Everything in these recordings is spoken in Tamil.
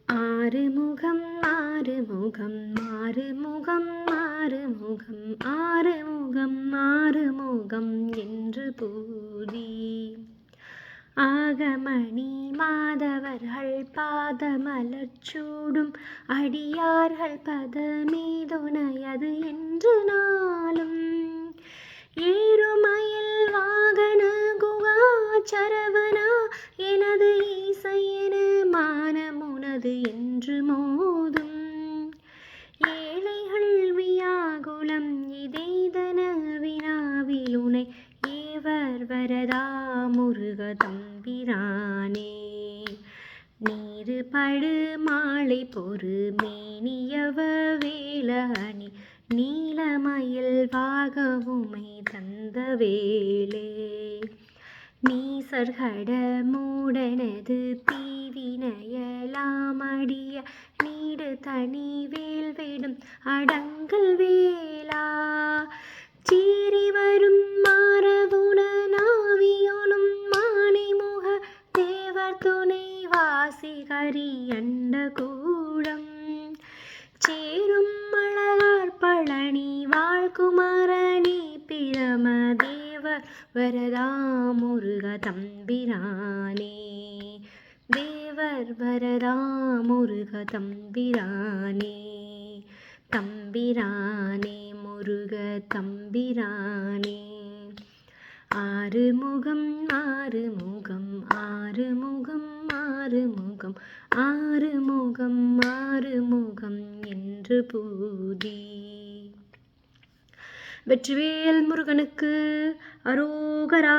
ஆறுமுகம் ஆறுமுகம் ஆறுமுகம் ஆறுமுகம் ஆறுமுகம் ஆறுமுகம் என்று பூதி ஆகமணி மாதவர்கள் பாதமலர்ச்சூடும் அடியார்கள் பதமீதுணையது என்று நாளும் ஏறுமயில் வாகன குகா சரவணா எனது ஈசையென மானமுனது என்று மோதும் ஏழைகள் வியாகுலம் இதேதன வினாவிலுனை ஏவர் வரதா முருக தம்பிரானே நீரு படு மாலை பொறு மேனியவ வேலணி நீலமயில் வாகவுமை தந்த வேளே நீசர்கட மூடனது தீவினையலாமடிய நீடு தனி வேல்விடும் அடங்கல் வேளா சீறி வரும் மாறவுணனாவியோனும் மானைமுக தேவர் துணை வாசிகரி அண்ட கூடம் சேரும் அழகார் பழனி வாழ்குமரணி பிரமதேவ வரதா முருக தம்பிரானே தேவர் வரதா முருக தம்பிரானே தம்பிரானே முருக தம்பிரானே ஆறுமுகம் ஆறுமுகம் ஆறுமுகம் ஆறுமுகம் ஆறுமுகம் ஆறுமுகம் என்று பூதி வெற்றிவேல் முருகனுக்கு அரோகரா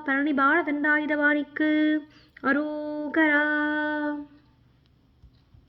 பழனி பாலதண்டாயுதபாணிக்கு அரோகரா.